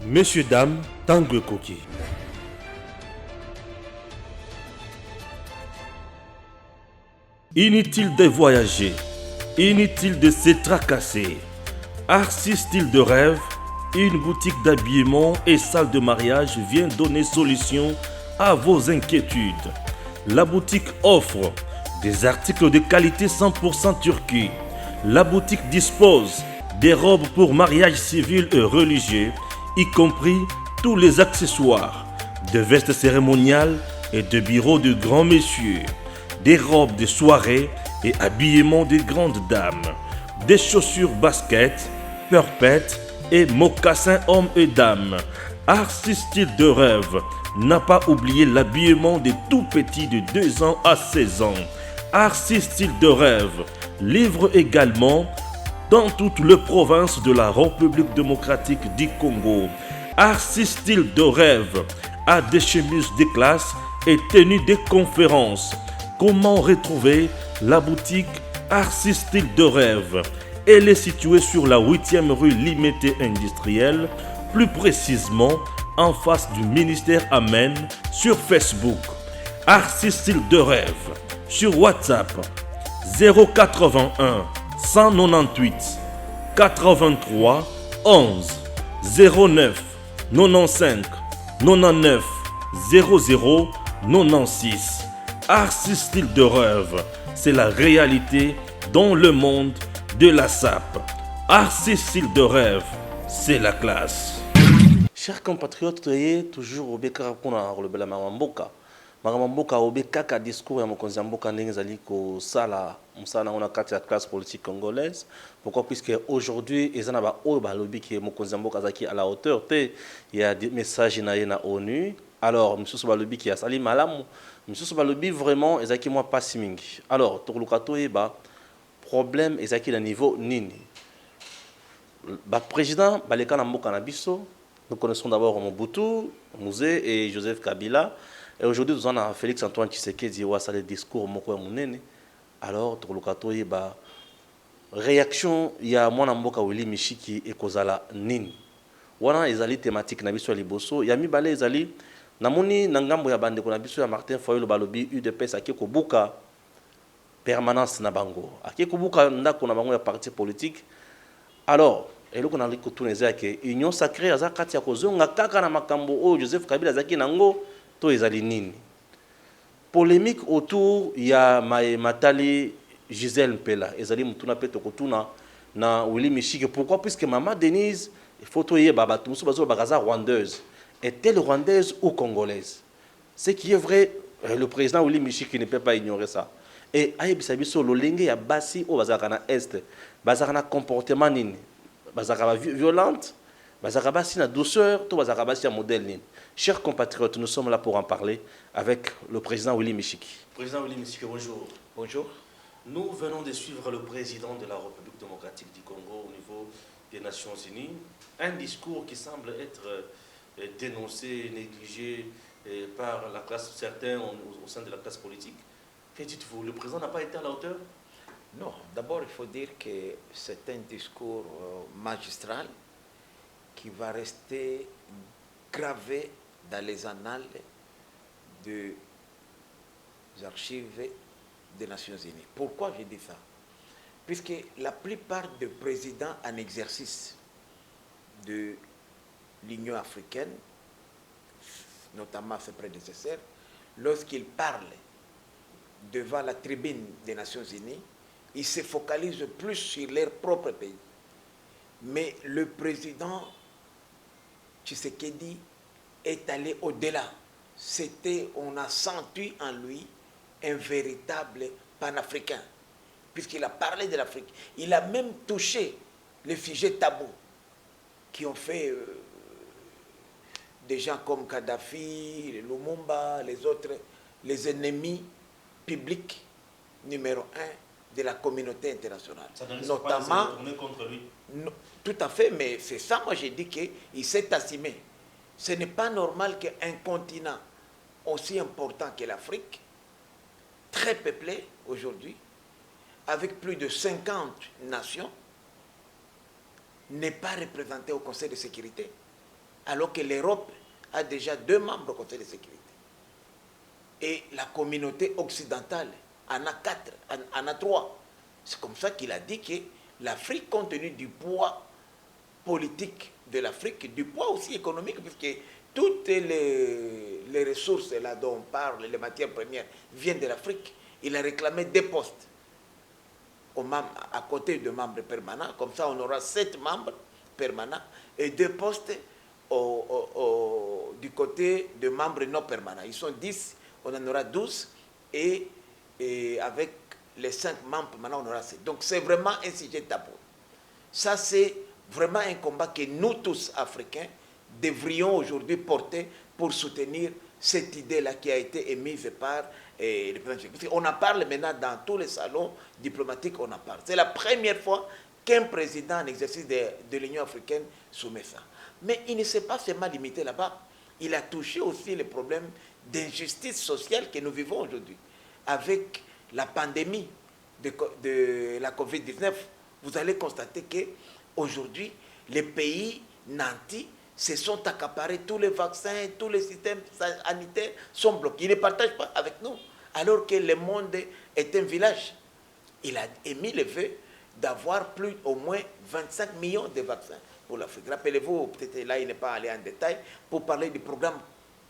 Messieurs, dames, Tanguy Koki. Inutile de voyager, inutile de se tracasser. Arcis Style de Rêve, une boutique d'habillement et salle de mariage vient donner solution à vos inquiétudes. La boutique offre des articles de qualité 100% Turquie. La boutique dispose des robes pour mariage civil et religieux, y compris tous les accessoires, de vestes cérémoniales et de bureaux de grands messieurs, des robes de soirée et habillement de grandes dames, des chaussures basket, perpètes et mocassins hommes et dames. Arcis Style de Rêve n'a pas oublié l'habillement des tout petits de 2 ans à 16 ans. Arcis Style de Rêve livre également dans toutes les provinces de la République démocratique du Congo. Arcis Style de Rêve a des chemises de classe et tenues de conférences. Comment retrouver la boutique Arcis Style de Rêve? Elle est située sur la 8e rue Limité Industrielle, plus précisément en face du ministère Amen, sur Facebook. Arcis Style de Rêve, sur WhatsApp 081 198 83 11 09 95 99 00 96. Arcis Style de Rêve, c'est la réalité dans le monde de la SAP. Arcis Style de Rêve, c'est la classe. Chers compatriotes, toujours au Beka Kuna Rolebela Mamboka. Mamboka au Beka discours ya mokonzi ya mboka ndenge ezali ko sala musala na kati ya classe politique congolaise. Pourquoi? Puisque aujourd'hui ezana ba oyo ba lobi ki mokonzi ya mboka zaki à la hauteur te, il y a des messages na ONU. Alors monsieur ba lobi ki asali malamu, monsieur ba lobi vraiment ezaki moi pas simingi. Alors tokulukato eba problème ezaki na niveau nini? Ba président baleka na mboka na biso. Nous connaissons d'abord Mobutu, Mouzé et Joseph Kabila. Et aujourd'hui, nous avons Félix Antoine Tshisekedi qui a le discours Moko Mounene. Alors, Tokolukato yeba réaction il y a mwana mboka Willy Mishiki et Kozala nini. Wana ezali thématique na biso liboso. Ya mibale ezali namoni nangambo ya bande ko na biso ya Martin Fayulu balobi UDPS akiko buka permanence na bango. Akiko buka ndako na bango ya parti politique. Alors, et là, on a dit que l'Union sacrée a kati ya kozonga kaka na makambo o Joseph Kabila zaki nango to ezali nini. Polémique autour ya Matali Gisèle Mpela ezali mutuna peto kotuna na Willy Mishiki. Pourquoi? Puisque maman Denise photo yé baba tumusu bazo bagaza rwandaise. Est-elle rwandaise ou congolaise? Ce qui est vrai, le président Willy Mishiki ne peut pas ignorer ça. Et ayebisa biso lolenge ya basi o bazaka na est bazaka na comportement nini. Bazaka violente, bazaka basi na douceur, tout bazaka basi modèle nini. Chers compatriotes, nous sommes là pour en parler avec le président Willy Mishiki. Président Willy Mishiki, bonjour. Bonjour. Nous venons de suivre le président de la République démocratique du Congo au niveau des Nations Unies. Un discours qui semble être dénoncé, négligé par la classe, certains au sein de la classe politique. Que dites-vous? Le président n'a pas été à la hauteur? Non, d'abord il faut dire que c'est un discours magistral qui va rester gravé dans les annales des archives des Nations Unies. Pourquoi je dis ça? Puisque la plupart des présidents en exercice de l'Union africaine, notamment ses prédécesseurs, lorsqu'ils parlent devant la tribune des Nations Unies, ils se focalisent plus sur leur propre pays. Mais le président Tshisekedi est allé au-delà. On a senti en lui un véritable panafricain, puisqu'il a parlé de l'Afrique. Il a même touché les sujets tabous qui ont fait des gens comme Kadhafi, Lumumba, les autres, les ennemis publics numéro 1 de la communauté internationale. Ça ne notamment pas contre lui. Tout à fait, mais c'est ça, moi j'ai dit qu'il s'est assumé. Ce n'est pas normal qu'un continent aussi important que l'Afrique, très peuplé aujourd'hui, avec plus de 50 nations, n'est pas représenté au Conseil de sécurité. alors que l'Europe a déjà 2 membres au Conseil de sécurité. Et la communauté occidentale en a 4, en a 3. C'est comme ça qu'il a dit que l'Afrique, compte tenu du poids politique de l'Afrique, du poids aussi économique, puisque toutes les ressources là dont on parle, les matières premières, viennent de l'Afrique. Il a réclamé 2 postes à côté de membres permanents. Comme ça, on aura 7 membres permanents et 2 postes du côté de membres non permanents. Ils sont 10, on en aura 12 et avec les 5 membres permanents, on aura 7. Donc c'est vraiment un sujet tabou. Ça, c'est vraiment un combat que nous tous, Africains, devrions aujourd'hui porter pour soutenir cette idée-là qui a été émise par le président. On en parle maintenant dans tous les salons diplomatiques, on en parle. C'est la première fois qu'un président en exercice de l'Union africaine soumet ça. Mais il ne s'est pas seulement limité là-bas. Il a touché aussi les problèmes d'injustice sociale que nous vivons aujourd'hui. Avec la pandémie de la Covid-19, vous allez constater qu'aujourd'hui, les pays nantis se sont accaparés, tous les vaccins, tous les systèmes sanitaires sont bloqués. Ils ne partagent pas avec nous, alors que le monde est un village. Il a émis le vœu d'avoir au moins 25 millions de vaccins pour l'Afrique. Rappelez-vous, peut-être là, il n'est pas allé en détail, pour parler du programme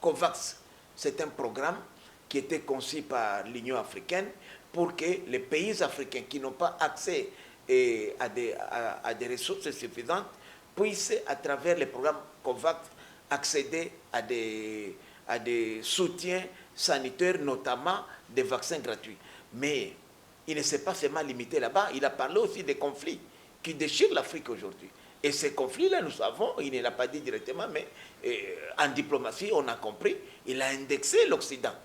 COVAX. C'est un programme qui était conçu par l'Union africaine pour que les pays africains qui n'ont pas accès à des ressources suffisantes puissent, à travers les programmes COVAX, accéder à des soutiens sanitaires, notamment des vaccins gratuits. Mais il ne s'est pas seulement limité là-bas, il a parlé aussi des conflits qui déchirent l'Afrique aujourd'hui. Et ces conflits-là, nous savons, il ne l'a pas dit directement, mais en diplomatie, on a compris, il a indexé l'Occident.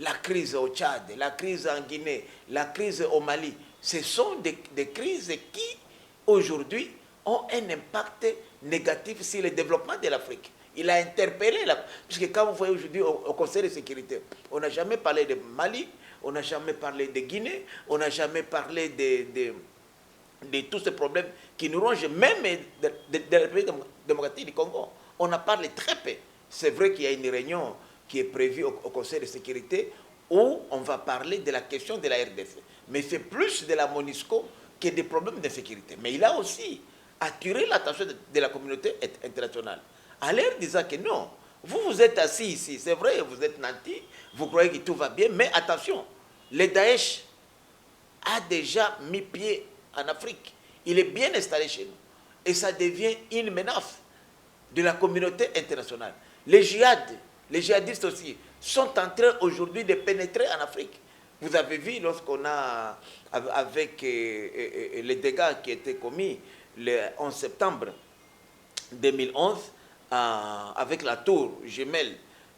La crise au Tchad, la crise en Guinée, la crise au Mali, ce sont des crises qui, aujourd'hui, ont un impact négatif sur le développement de l'Afrique. Il a interpellé, puisque quand vous voyez aujourd'hui au Conseil de sécurité, on n'a jamais parlé de Mali, on n'a jamais parlé de Guinée, on n'a jamais parlé de tous ces problèmes qui nous rongent, même de la République démocratique du Congo. On en parle très peu. C'est vrai qu'il y a une réunion qui est prévue au Conseil de sécurité où on va parler de la question de la RDC. Mais c'est plus de la MONUSCO que des problèmes de sécurité. Mais il a aussi attiré l'attention de la communauté internationale en leur disant que non, vous êtes assis ici, c'est vrai, vous êtes nantis, vous croyez que tout va bien, mais attention, le Daesh a déjà mis pied en Afrique. Il est bien installé chez nous. Et ça devient une menace de la communauté internationale. Les djihadistes aussi, sont en train aujourd'hui de pénétrer en Afrique. Vous avez vu lorsqu'on a, avec les dégâts qui étaient commis le 11 septembre 2011, avec la tour jumelle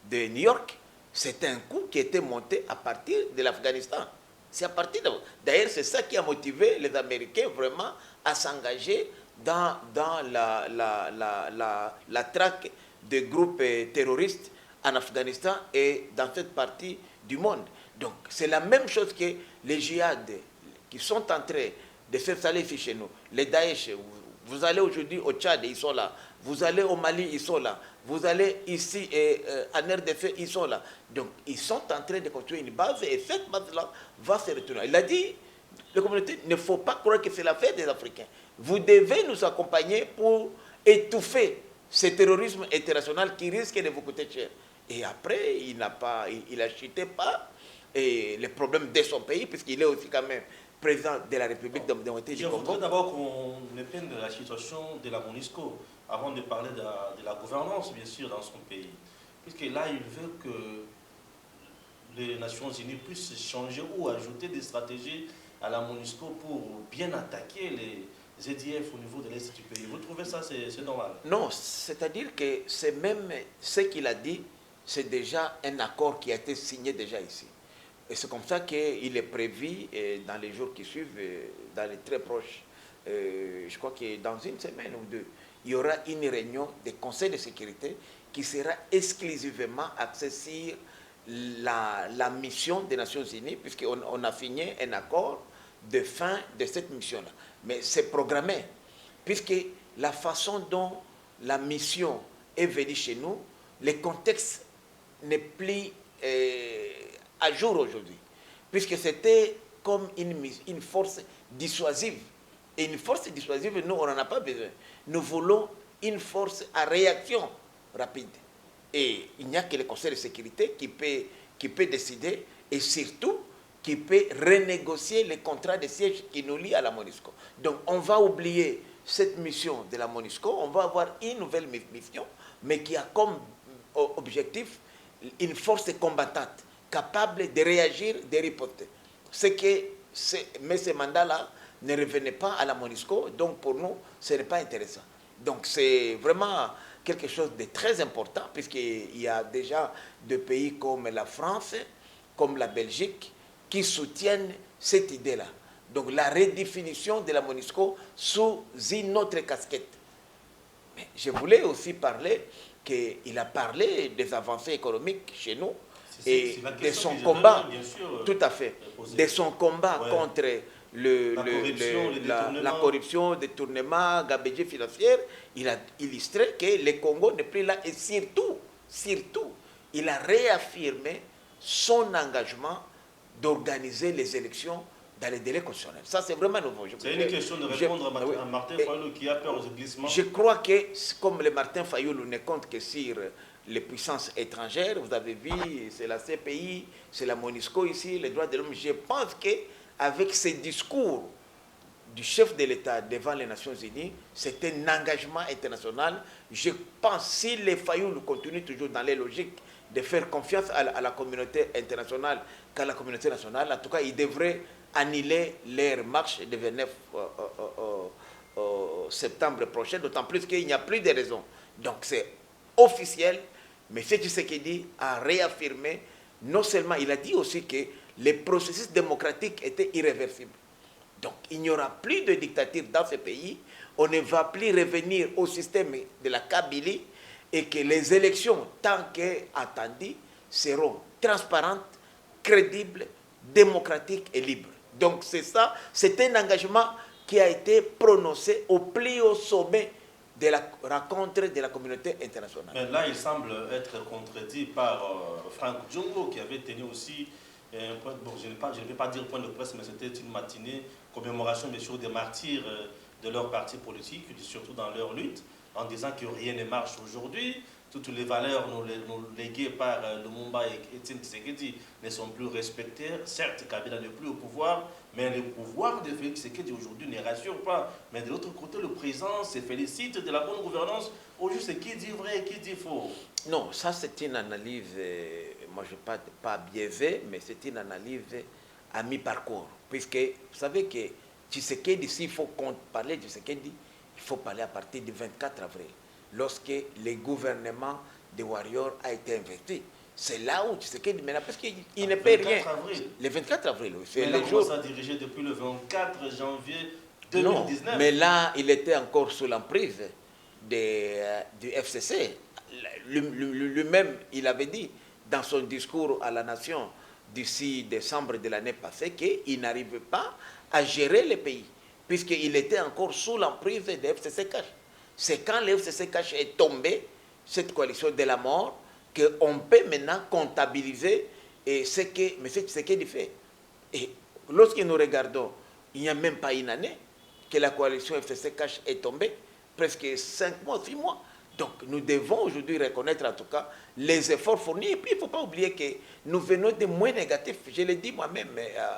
de New York, c'est un coup qui était monté à partir de l'Afghanistan. C'est à partir de... D'ailleurs, c'est ça qui a motivé les Américains vraiment à s'engager dans la traque de groupes terroristes en Afghanistan et dans cette partie du monde. Donc, c'est la même chose que les djihad qui sont en train de s'installer ici chez nous. Les Daesh, vous allez aujourd'hui au Tchad, ils sont là. Vous allez au Mali, ils sont là. Vous allez ici en RDC, ils sont là. Donc, ils sont en train de construire une base et cette base-là va se retourner. Il a dit, la communauté, il ne faut pas croire que c'est l'affaire des Africains. Vous devez nous accompagner pour étouffer ce terrorisme international qui risque de vous coûter cher. Et après, il n'a chuté pas les problèmes de son pays, puisqu'il est aussi quand même président de la République démocratique du Congo. Je voudrais d'abord qu'on épingle la situation de la MONUSCO, avant de parler de la gouvernance, bien sûr, dans son pays. Puisque là, il veut que les Nations Unies puissent changer ou ajouter des stratégies à la MONUSCO pour bien attaquer les ZDF au niveau de l'Est du pays. Vous trouvez ça, c'est normal? Non, c'est-à-dire que c'est même ce qu'il a dit, c'est déjà un accord qui a été signé déjà ici. Et c'est comme ça qu'il est prévu dans les jours qui suivent, dans les très proches, je crois que dans une semaine ou deux, il y aura une réunion des conseils de sécurité qui sera exclusivement axée sur la mission des Nations Unies, puisqu'on a signé un accord de fin de cette mission-là. Mais c'est programmé, puisque la façon dont la mission est venu chez nous, le contexte n'est plus à jour aujourd'hui, puisque c'était comme une force dissuasive. Et une force dissuasive, nous, on n'en a pas besoin. Nous voulons une force à réaction rapide. Et il n'y a que le Conseil de sécurité qui peut décider, et surtout qui peut renégocier les contrats de siège qui nous lient à la MONUSCO. Donc on va oublier cette mission de la MONUSCO, on va avoir une nouvelle mission, mais qui a comme objectif une force combattante, capable de réagir, de riposter. Mais ce mandat-là ne revenait pas à la MONUSCO, donc pour nous, ce n'est pas intéressant. Donc c'est vraiment quelque chose de très important, puisqu'il y a déjà des pays comme la France, comme la Belgique, qui soutiennent cette idée-là. Donc la redéfinition de la MONUSCO sous une autre casquette. Mais je voulais aussi parler qu'il a parlé des avancées économiques chez nous et de son combat, tout à fait, de son combat contre la corruption, détournement, gabegie financière. Il a illustré que le Congo n'est plus là et surtout, il a réaffirmé son engagement d'organiser les élections dans les délais constitutionnels. Ça, c'est vraiment nouveau. C'est une question de répondre à Martin Fayoulou qui a peur aux glissements. Je crois que, comme le Martin Fayoulou ne compte que sur les puissances étrangères, vous avez vu, c'est la CPI, c'est la MONUSCO ici, les droits de l'homme. Je pense qu'avec ces discours du chef de l'État devant les Nations Unies, c'est un engagement international. Je pense que si les Fayoulou continuent toujours dans les logiques de faire confiance à la communauté internationale qu'à la communauté nationale, en tout cas, ils devraient annuler leur marche le 29 septembre prochain, d'autant plus qu'il n'y a plus de raison. Donc c'est officiel, mais M. Tshisekedi a réaffirmé, non seulement, il a dit aussi que les processus démocratiques étaient irréversibles. Donc il n'y aura plus de dictature dans ce pays, on ne va plus revenir au système de la Kabylie, et que les élections, tant qu'attendues, seront transparentes, crédibles, démocratiques et libres. Donc c'est ça, c'est un engagement qui a été prononcé au plus haut sommet de la rencontre de la communauté internationale. Mais là, il semble être contredit par Franck Diongo, qui avait tenu aussi un point, bon, je ne vais pas dire point de presse, mais c'était une matinée, commémoration bien sûr des martyrs de leur parti politique, surtout dans leur lutte, en disant que rien ne marche aujourd'hui, toutes les valeurs nous léguées par Lumumba et Etienne Tshisekedi ne sont plus respectées. Certes, Kabila n'est plus au pouvoir, mais le pouvoir de Félix Tshisekedi aujourd'hui ne rassure pas. Mais de l'autre côté, le président se félicite de la bonne gouvernance. Aujourd'hui, c'est qui dit vrai et qui dit faux? Non, ça c'est une analyse, moi je ne vais pas biaisée, mais c'est une analyse à mi-parcours. Puisque vous savez que Tshisekedi, s'il faut parler de Tshisekedi, il faut parler à partir du 24 avril, lorsque le gouvernement des Warriors a été investi. C'est là où Tshisekedi maintenant, parce qu'il ne paie rien. Le 24 avril, oui. Mais il a commencé à diriger depuis le 24 janvier 2019. Non, mais là, il était encore sous l'emprise du FCC. Lui-même, il avait dit dans son discours à la nation du 6 décembre de l'année passée qu'il n'arrivait pas à gérer le pays, puisqu'il était encore sous l'emprise de FCC Cash. C'est quand le FCC Cash est tombé, cette coalition de la mort, qu'on peut maintenant comptabiliser ce que M. Tshisekedi fait. Et lorsque nous regardons, il n'y a même pas une année que la coalition FCC Cash est tombée, presque 5 mois, 6 mois. Donc nous devons aujourd'hui reconnaître en tout cas les efforts fournis. Et puis il ne faut pas oublier que nous venons de moins négatifs. Je l'ai dit moi-même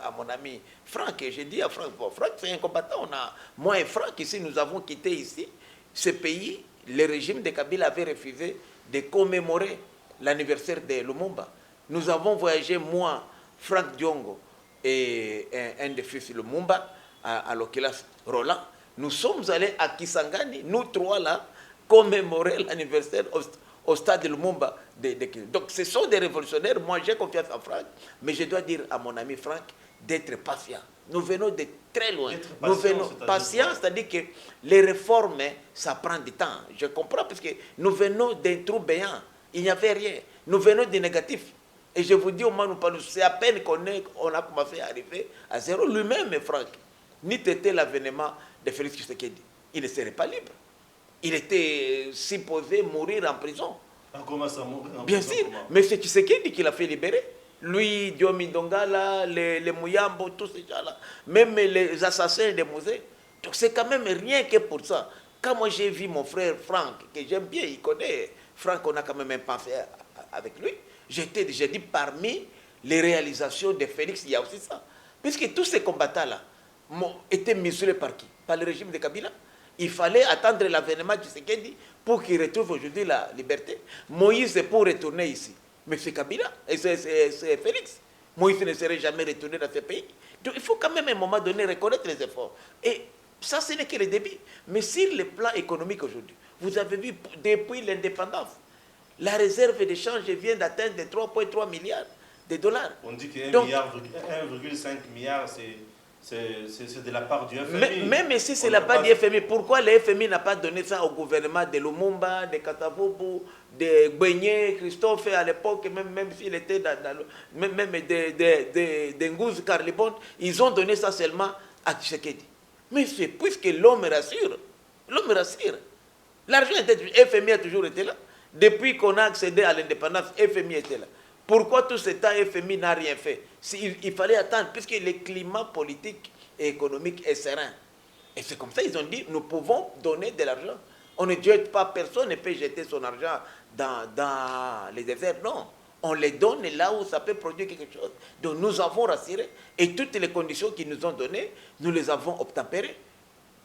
à mon ami Franck, et j'ai dit à Franck, bon, Franck c'est un combattant, moi et Franck ici, nous avons quitté ici ce pays. Le régime de Kabila avait refusé de commémorer l'anniversaire de Lumumba. Nous avons voyagé, moi, Franck Diongo et un des fils de Lumumba, à l'occurrence Roland. Nous sommes allés à Kisangani, nous trois là, commémorer l'anniversaire au stade de Lumumba. Donc ce sont des révolutionnaires, moi j'ai confiance en Franck, mais je dois dire à mon ami Franck d'être patient. Nous venons de très loin. Nous venons patient, c'est-à-dire que les réformes, ça prend du temps. Je comprends, parce que nous venons d'un trou béant. Il n'y avait rien. Nous venons du négatif. Et je vous dis au moins, c'est à peine qu'on a commencé à arriver à zéro. Lui-même, Franck, ni était l'avènement de Félix Tshisekedi. Il ne serait pas libre. il était supposé mourir en prison. On commence à mourir en Bien prison, sûr, comment? mais c'est Tshisekedi qui l'a fait libérer. Lui, Diomi Dongala, les Mouyambo, tous ces gens-là, même les assassins des musées. Donc c'est quand même rien que pour ça. Quand moi j'ai vu mon frère Franck, que j'aime bien, il connaît, Franck, on a quand même un pensé avec lui, j'ai dit parmi les réalisations de Félix, il y a aussi ça. Puisque tous ces combattants-là étaient mesurés par qui? Par le régime de Kabila. Il fallait attendre l'avènement de Tshisekedi pour qu'il retrouve aujourd'hui la liberté. Moïse est pour retourner ici. Mais c'est Kabila, et c'est Félix. Moïse ne serait jamais retourné dans ce pays. Donc il faut quand même à un moment donné reconnaître les efforts. Et ça, ce n'est que le début. Mais sur le plan économique aujourd'hui, vous avez vu, depuis l'indépendance, la réserve d'échange vient d'atteindre 3,3 milliards de dollars. On dit que 1,5 milliard, c'est de la part du FMI. Même si c'est la part du FMI, pourquoi le FMI n'a pas donné ça au gouvernement de Lumumba, de Katavobu, de Gbenye, Christophe à l'époque, même s'il était même de Ngouz Carlibon, ils ont donné ça seulement à Tshisekedi. Mais c'est puisque l'homme rassure. L'homme rassure. L'argent était, FMI a toujours été là. Depuis qu'on a accédé à l'indépendance, FMI était là. Pourquoi tout ce temps FMI n'a rien fait? Il fallait attendre, puisque le climat politique et économique est serein. Et c'est comme ça qu'ils ont dit, nous pouvons donner de l'argent. On ne jette pas, personne ne peut jeter son argent dans les déserts. Non, on les donne là où ça peut produire quelque chose. Donc nous avons rassuré, et toutes les conditions qu'ils nous ont données, nous les avons obtempérées.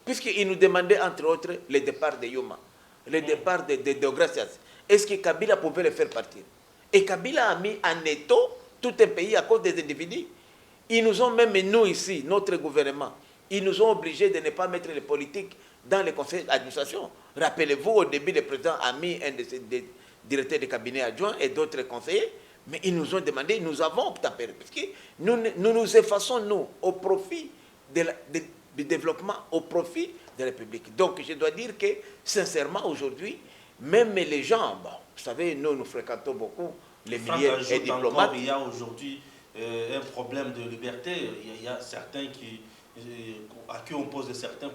Puisqu'ils nous demandaient, entre autres, le départ de Yuma, le départ de Gracias. Est-ce que Kabila pouvait le faire partir? Et Kabila a mis en étau tout un pays à cause des individus. Ils nous ont même, nous ici, notre gouvernement, ils nous ont obligés de ne pas mettre les politiques dans les conseils d'administration. Rappelez-vous, au début, le président a mis un de ses directeurs de cabinet adjoints et d'autres conseillers, mais ils nous ont demandé, nous avons obtempéré, parce que nous effaçons, nous, au profit du développement, au profit de la République. Donc, je dois dire que, sincèrement, aujourd'hui, même les gens, bon, vous savez, nous fréquentons beaucoup les milliers et diplomates. Il y a aujourd'hui un problème de liberté. Il y a certains à qui on pose certains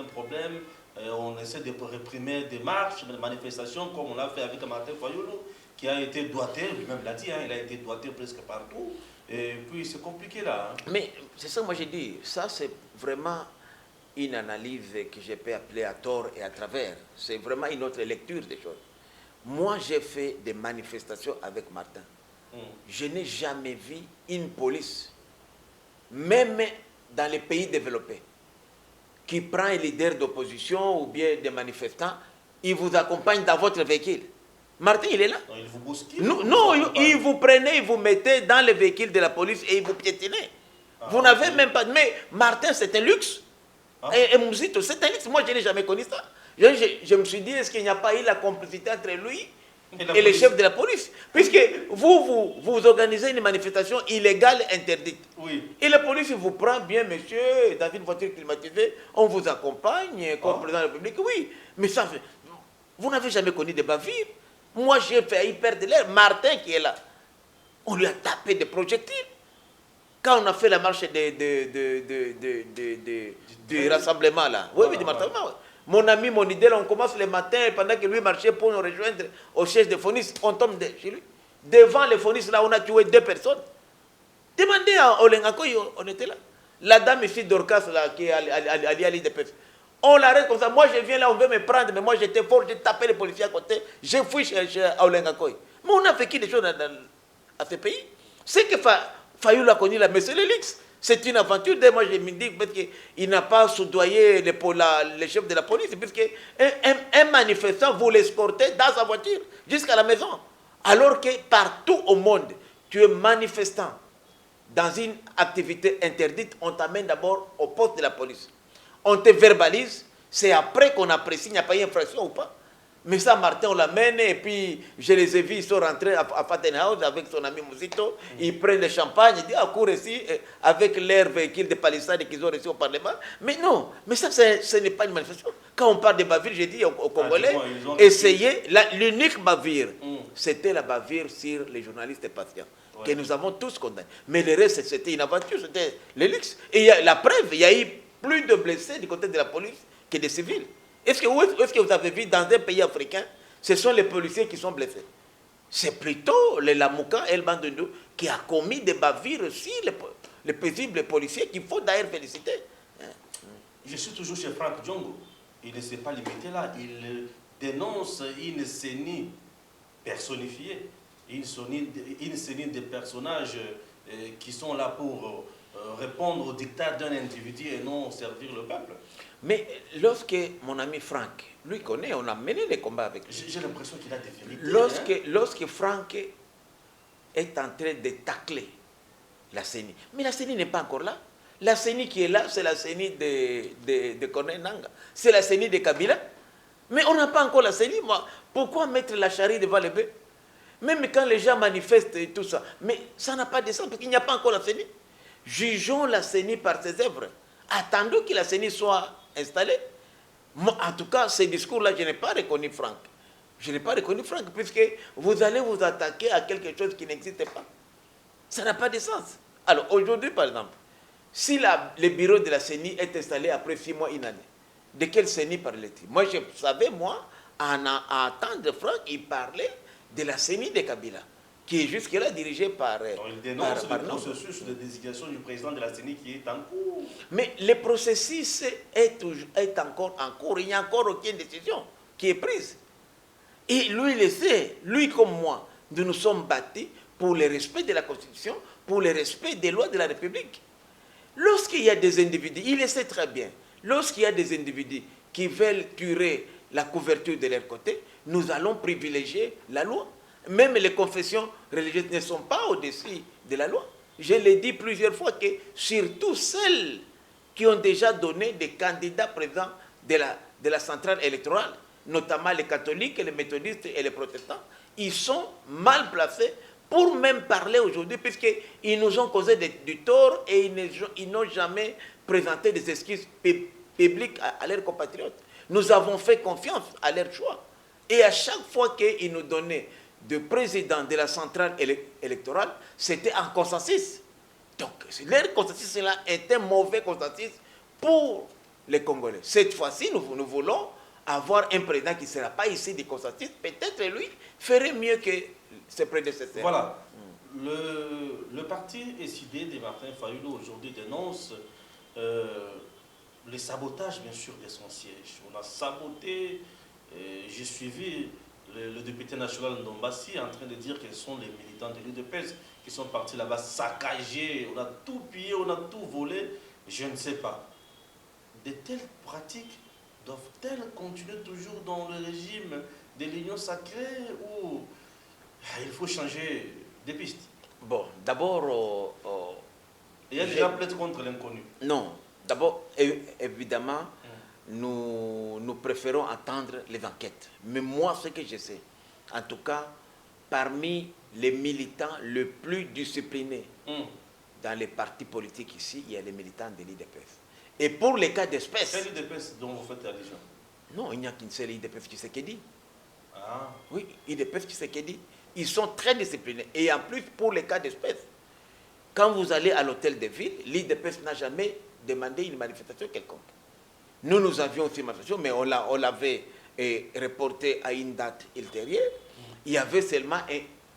problèmes. On essaie de réprimer des marches, des manifestations, comme on l'a fait avec Martin Fayulu, qui a été doigté, lui-même l'a dit, hein, il a été doigté presque partout. Et puis c'est compliqué là. Hein. Mais c'est ça que moi j'ai dit, ça c'est vraiment une analyse que je peux appeler à tort et à travers. C'est vraiment une autre lecture des choses. Moi, j'ai fait des manifestations avec Martin. Je n'ai jamais vu une police, même dans les pays développés, qui prend un leader d'opposition ou bien des manifestants, il vous accompagne dans votre véhicule. Martin, il est là. Non, il vous bouscule. Non, il vous prenait, il vous mettait dans le véhicule de la police et il vous piétinait. Vous n'avez même pas... Mais Martin, c'est un luxe. Et Mouzito, c'est un luxe. Moi, je n'ai jamais connu ça. Je me suis dit, est-ce qu'il n'y a pas eu la complicité entre lui et le chef de la police? Puisque vous organisez une manifestation illégale interdite. Oui. Et la police vous prend bien, monsieur, dans une voiture climatisée, on vous accompagne comme président de la République. Oui, mais ça, vous n'avez jamais connu de bavures. Moi, j'ai failli perdre l'air. Martin qui est là, on lui a tapé des projectiles. Quand on a fait la marche du rassemblement là, oui, du rassemblement. Mon ami, mon idole, on commence le matin, pendant que lui marchait pour nous rejoindre au siège de Fonis, on tombe chez lui. Devant les Fonis, là, on a tué 2 personnes. Demandez à Olengakoy, on était là. La dame ici, Dorcas, là, qui est alliée à l'IDPF. On l'arrête comme ça. Moi, je viens là, on veut me prendre, mais moi, j'étais fort, j'ai tapé les policiers à côté. J'ai fui chez Olengakoy. Mais on a vécu des choses à ce pays. C'est que Fayulu a connu là, mais c'est l'élix. C'est une aventure. Moi, je me dis qu'il n'a pas soudoyé les chefs de la police, puisque un manifestant, vous l'escortez dans sa voiture jusqu'à la maison. Alors que partout au monde, tu es manifestant dans une activité interdite, on t'amène d'abord au poste de la police. On te verbalise, c'est après qu'on apprécie s'il n'y a pas eu infraction ou pas. Mais ça, Martin, on l'amène, et puis je les ai vus, ils sont rentrés à Fattenhouse avec son ami Mouzito, ils prennent le champagne, ils disent, ah, cours ici, avec leur véhicule de palissade qu'ils ont reçu au Parlement. Mais non, mais ça, ce n'est pas une manifestation. Quand on parle de bavure, j'ai dit aux Congolais, essayez, l'unique bavure, c'était la bavure sur les journalistes patients, que nous avons tous condamnés. Mais le reste, c'était une aventure, c'était le luxe. Et la preuve, il y a eu plus de blessés du côté de la police que des civils. Où est-ce que vous avez vu dans un pays africain, ce sont les policiers qui sont blessés? C'est plutôt le Lamouka et le Bandundu qui a commis des bavures sur les paisibles policiers qu'il faut d'ailleurs féliciter. Je suis toujours chez Franck Diongo. Il ne s'est pas limité là. Il dénonce une CENI personnifiée, une CENI des personnages qui sont là pour répondre au dictat d'un individu et non servir le peuple. Mais lorsque mon ami Franck, lui connaît, on a mené des combats avec lui. J'ai l'impression qu'il a des vérités. Lorsque Franck est en train de tacler la CENI, mais la CENI n'est pas encore là. La CENI qui est là, c'est la CENI de Corneille Nangaa. C'est la CENI de Kabila. Mais on n'a pas encore la CENI. Pourquoi mettre la charrue devant les bœufs? Même quand les gens manifestent et tout ça. Mais ça n'a pas de sens parce qu'il n'y a pas encore la CENI. Jugeons la CENI par ses œuvres. Attendons que la CENI soit installée. Moi, en tout cas, ces discours-là, je n'ai pas reconnu Franck. Je n'ai pas reconnu Franck puisque vous allez vous attaquer à quelque chose qui n'existe pas. Ça n'a pas de sens. Alors aujourd'hui, par exemple, si le bureau de la CENI est installé après 6 mois, une année, de quelle CENI parlait-il? Moi, je savais, en entendre Franck, il parlait de la CENI de Kabila, qui est jusque-là dirigée par... Il dénonce le processus de désignation du président de la CENI qui est en cours. Mais le processus est encore en cours. Il n'y a encore aucune décision qui est prise. Et lui, il le sait. Lui comme moi, nous nous sommes battus pour le respect de la Constitution, pour le respect des lois de la République. Lorsqu'il y a des individus, il le sait très bien, lorsqu'il y a des individus qui veulent tirer la couverture de leur côté, nous allons privilégier la loi. Même les confessions religieuses ne sont pas au-dessus de la loi. Je l'ai dit plusieurs fois que surtout celles qui ont déjà donné des candidats présents de la centrale électorale, notamment les catholiques, les méthodistes et les protestants, ils sont mal placés pour même parler aujourd'hui, puisqu'ils nous ont causé du tort et ils n'ont jamais présenté des excuses publiques à leurs compatriotes. Nous avons fait confiance à leur choix. Et à chaque fois qu'ils nous donnaient de président de la centrale électorale, c'était en consensus. Donc, leur consensus-là est un mauvais consensus pour les Congolais. Cette fois-ci, nous voulons avoir un président qui ne sera pas ici du consensus. Peut-être lui ferait mieux que ses prédécesseurs. Voilà. Le parti SID de Martin Fayulu aujourd'hui dénonce les sabotages, bien sûr, de son siège. On a saboté, j'ai suivi le député national Ndombassi en train de dire que ce sont les militants de l'UDPS qui sont partis là-bas saccager, on a tout pillé, on a tout volé, je ne sais pas. De telles pratiques doivent-elles continuer toujours dans le régime de l'union sacrée ou il faut changer des pistes? Bon, d'abord... il y a déjà plainte contre l'inconnu. Non, d'abord, évidemment, nous préférons attendre les enquêtes. Mais moi, ce que je sais, en tout cas, parmi les militants les plus disciplinés dans les partis politiques ici, il y a les militants de l'IDPS. Et pour les cas d'espèce... C'est l'IDPS dont vous faites allusion? Non, il n'y a qu'une seule IDPS qui Tshisekedi. Ah. Oui, IDPS qui Tshisekedi. Ils sont très disciplinés. Et en plus, pour les cas d'espèce, quand vous allez à l'hôtel de ville, l'IDPS n'a jamais demandé une manifestation quelconque. Nous avions aussi une manifestation, mais on l'avait reporté à une date ultérieure. Il y avait seulement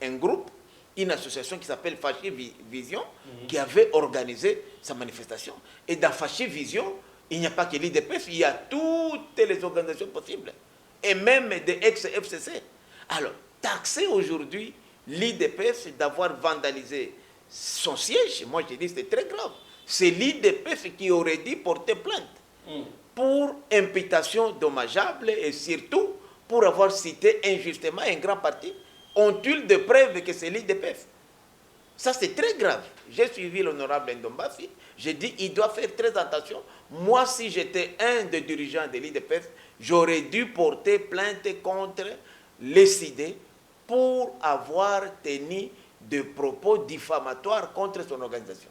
un groupe, une association qui s'appelle Fachi Vision, qui avait organisé sa manifestation. Et dans Fachi Vision, il n'y a pas que l'IDPS, il y a toutes les organisations possibles. Et même des ex-FCC. Alors, taxer aujourd'hui l'IDPS d'avoir vandalisé son siège, moi je dis c'est très grave. C'est l'IDPS qui aurait dû porter plainte pour imputation dommageable et surtout pour avoir cité injustement un grand parti. Ont-ils de preuves que c'est l'IDPS? Ça c'est très grave. J'ai suivi l'honorable Ndombassi, j'ai dit il doit faire très attention. Moi si j'étais un des dirigeants de l'IDPS, j'aurais dû porter plainte contre les CID pour avoir tenu des propos diffamatoires contre son organisation.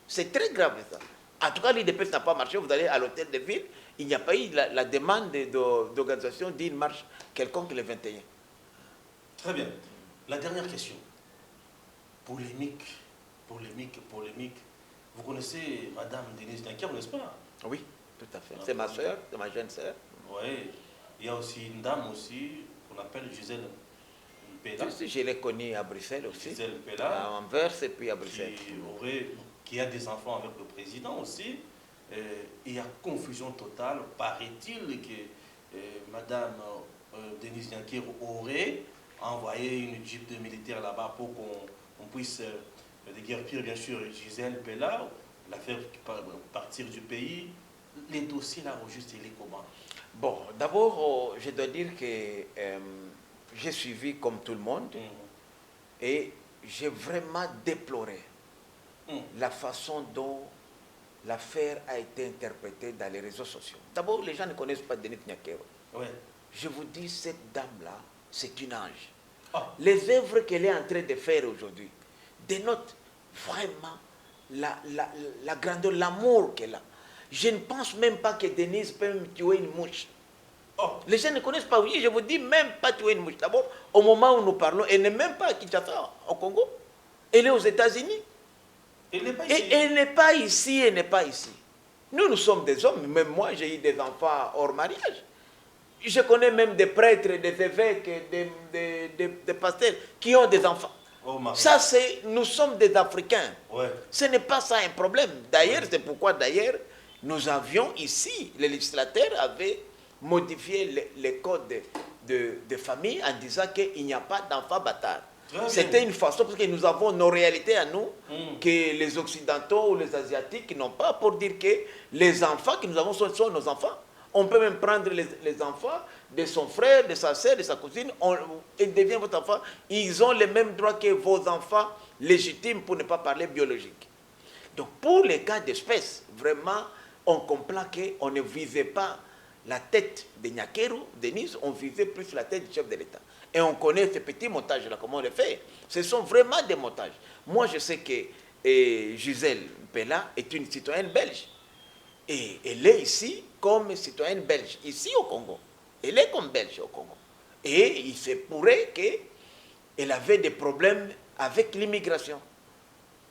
C'est très grave ça. En tout cas, l'IDPS n'a pas marché. Vous allez à l'hôtel de ville, il n'y a pas eu la demande d'organisation d'une marche quelconque le 21. Très bien. La dernière question. Polémique. Vous connaissez Madame Denise Dankert, n'est-ce pas? Oui, tout à fait. C'est ma soeur, c'est ma jeune soeur. Oui. Il y a aussi une dame aussi qu'on appelle Gisèle Mpela. Je l'ai connue à Bruxelles aussi. Gisèle Mpela. À Anvers et puis à Bruxelles. Qui a des enfants avec le président aussi. Il y a confusion totale. Paraît-il que Madame Denise Nyakero aurait envoyé une jeep de militaires là-bas pour qu'on puisse déguerpir bien sûr Gisèle Mpela, la faire partir du pays. Les dossiers là au juste, il est comment? Bon, d'abord, je dois dire que j'ai suivi comme tout le monde et j'ai vraiment déploré la façon dont l'affaire a été interprétée dans les réseaux sociaux. D'abord, les gens ne connaissent pas Denis Nyakero. Ouais. Je vous dis, cette dame-là, c'est une ange. Ah. Les œuvres qu'elle est en train de faire aujourd'hui dénotent vraiment la grandeur, l'amour qu'elle a. Je ne pense même pas que Denise peut me tuer une mouche. Oh. Les gens ne connaissent pas, oui, je vous dis, même pas tuer une mouche. D'abord, au moment où nous parlons, elle n'est même pas à Kinshasa, au Congo. Elle est aux États-Unis. Elle n'est pas Et ici. elle n'est pas ici, elle n'est pas ici. Nous sommes des hommes, même moi, j'ai eu des enfants hors mariage. Je connais même des prêtres, des évêques, des pasteurs qui ont des enfants. Oh, ça, nous sommes des Africains. Ouais. Ce n'est pas ça un problème. D'ailleurs, c'est pourquoi, d'ailleurs, nous avions ici, les législateurs avaient modifié les codes de famille en disant qu'il n'y a pas d'enfants bâtards. C'était une façon, parce que nous avons nos réalités à nous, que les Occidentaux ou les Asiatiques n'ont pas, pour dire que les enfants que nous avons sont nos enfants. On peut même prendre les enfants de son frère, de sa sœur, de sa cousine, ils deviennent votre enfant. Ils ont les mêmes droits que vos enfants légitimes, pour ne pas parler biologique. Donc pour les cas d'espèce, vraiment, on comprend qu'on ne visait pas la tête de Nyakero, Denise, on visait plus la tête du chef de l'État. Et on connaît ces petits montages-là, comment on les fait. Ce sont vraiment des montages. Moi, je sais que Gisèle Mpela est une citoyenne belge. Et elle est ici comme citoyenne belge, ici au Congo. Elle est comme belge au Congo. Et il se pourrait qu'elle avait des problèmes avec l'immigration.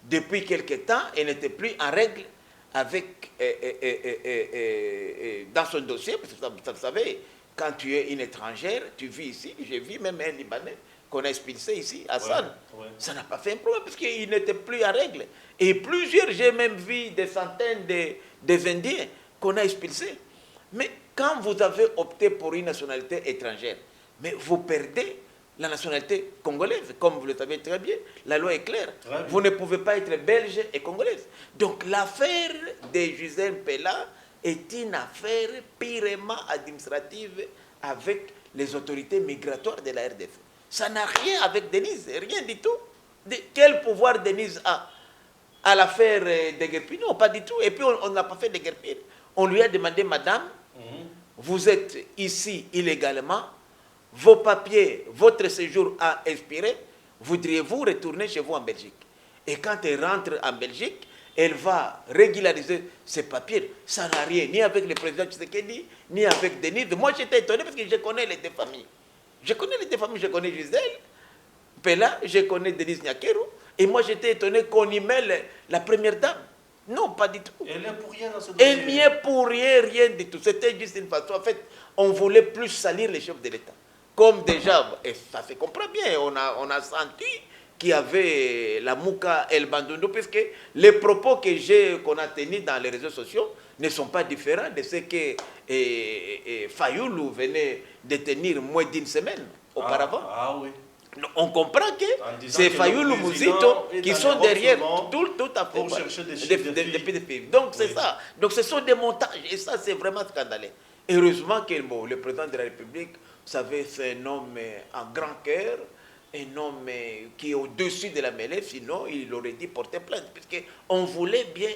Depuis quelque temps, elle n'était plus en règle avec, dans son dossier, parce que vous savez, quand tu es une étrangère, tu vis ici, j'ai vu même un Libanais qu'on a expulsé ici, Hassan. Ouais. Ça n'a pas fait un problème, parce qu'il n'était plus en règle. Et plusieurs, j'ai même vu des centaines des Indiens qu'on a expulsés. Mais quand vous avez opté pour une nationalité étrangère, mais vous perdez la nationalité congolaise, comme vous le savez très bien, la loi est claire. Vous ne pouvez pas être belge et congolaise. Donc l'affaire de Gisèle Mpela est une affaire purement administrative avec les autorités migratoires de la RDC. Ça n'a rien avec Denise, rien du tout. Quel pouvoir Denise a à l'affaire de Guerpine? Non, pas du tout. Et puis on n'a pas fait de Guerpine. On lui a demandé, madame, vous êtes ici illégalement, vos papiers, votre séjour a expiré, voudriez-vous retourner chez vous en Belgique? Et quand elle rentre en Belgique, elle va régulariser ses papiers. Ça n'a rien, ni avec le président Tshisekedi, ni avec Denise. Moi, j'étais étonné parce que je connais les deux familles. Je connais les deux familles, je connais Gisèle Mpela, je connais Denise Nyakero. Et moi, j'étais étonné qu'on y mêle la première dame. Non, pas du tout. Elle n'est pour rien dans ce dossier. Elle n'y est pour rien, rien du tout. C'était juste une façon. En fait, on voulait plus salir les chefs de l'État. Comme déjà, et ça se comprend bien, on a senti qu'il y avait la Mouka El Bandondo, puisque les propos qu'on a tenus dans les réseaux sociaux ne sont pas différents de ce que Fayoulou venait de tenir moins d'une semaine auparavant. Ah oui. On comprend que c'est Fayoulou Mouzito qui sont derrière tout à fait. Pour chercher des chiffres. Donc c'est ça. Donc ce sont des montages. Et ça, c'est vraiment scandaleux. Heureusement que le président de la République, vous savez, c'est un homme en grand cœur, un homme qui est au-dessus de la mêlée, sinon il aurait dit porter plainte. Puisqu'on voulait bien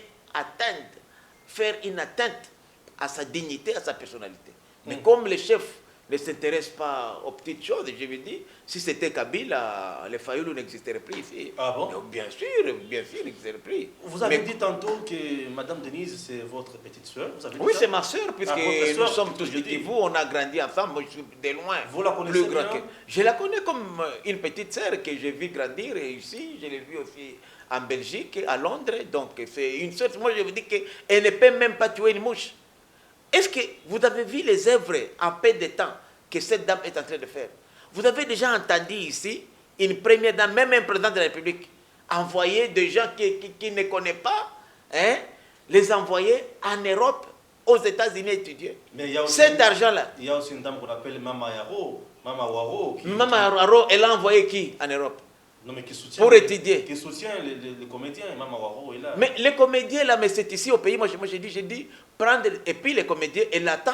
faire une atteinte à sa dignité, à sa personnalité. Mais comme les chefs ne s'intéressent pas aux petites choses, je veux dire, si c'était Kabila, les Fayoulou n'existeraient plus ici. Ah bon? Donc, bien sûr, ils n'existeraient plus. Vous avez dit tantôt que Madame Denise, c'est votre petite soeur. Oui, c'est ma soeur, puisque nous sommes tous petits. Vous, on a grandi ensemble. Moi, je suis de loin. Vous la connaissez plus grand bien? Je la connais comme une petite soeur que j'ai vu grandir ici. Je l'ai vue aussi en Belgique, à Londres. Donc, c'est une soeur. Moi, je vous dis qu'elle ne peut même pas tuer une mouche. Est-ce que vous avez vu les œuvres en peu de temps que cette dame est en train de faire. Vous avez déjà entendu ici une première dame, même un président de la République, envoyer des gens qui ne connaissent pas, hein, les envoyer en Europe, aux États-Unis étudier. Mais il y a aussi, cet argent-là. Il y a aussi une dame qu'on appelle Mama Yaro, Mama Waro. Mama Waro, elle a envoyé qui en Europe? Non, mais qui soutient, pour étudier. Qui soutient les comédiens, Mama Waro est là. Mais les comédiens là, mais c'est ici au pays, moi j'ai dit, prendre, et puis les comédiens, elle l'attend